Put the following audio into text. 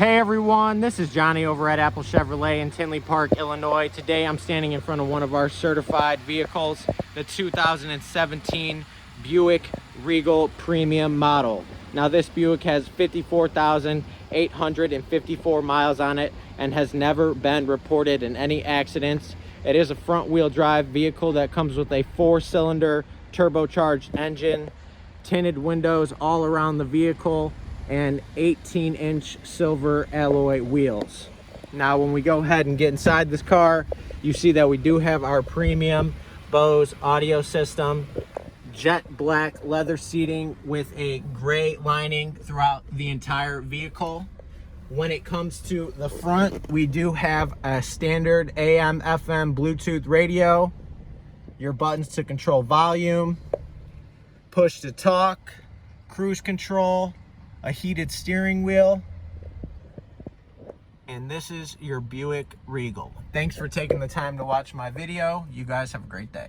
Hey everyone, this is Johnny over at Apple Chevrolet in Tinley Park, Illinois. Today I'm standing in front of one of our certified vehicles, the 2017 Buick Regal Premium model. Now this Buick has 54,854 miles on it and has never been reported in any accidents. It is a front wheel drive vehicle that comes with a 4-cylinder turbocharged engine, tinted windows all around the vehicle, and 18-inch silver alloy wheels. Now when we go ahead and get inside this car, you see that we do have our premium Bose audio system, jet black leather seating with a gray lining throughout the entire vehicle. When it comes to the front, we do have a standard AM, FM, Bluetooth radio, your buttons to control volume, push to talk, cruise control, a heated steering wheel, and this is your Buick Regal. Thanks for taking the time to watch my video. You guys have a great day.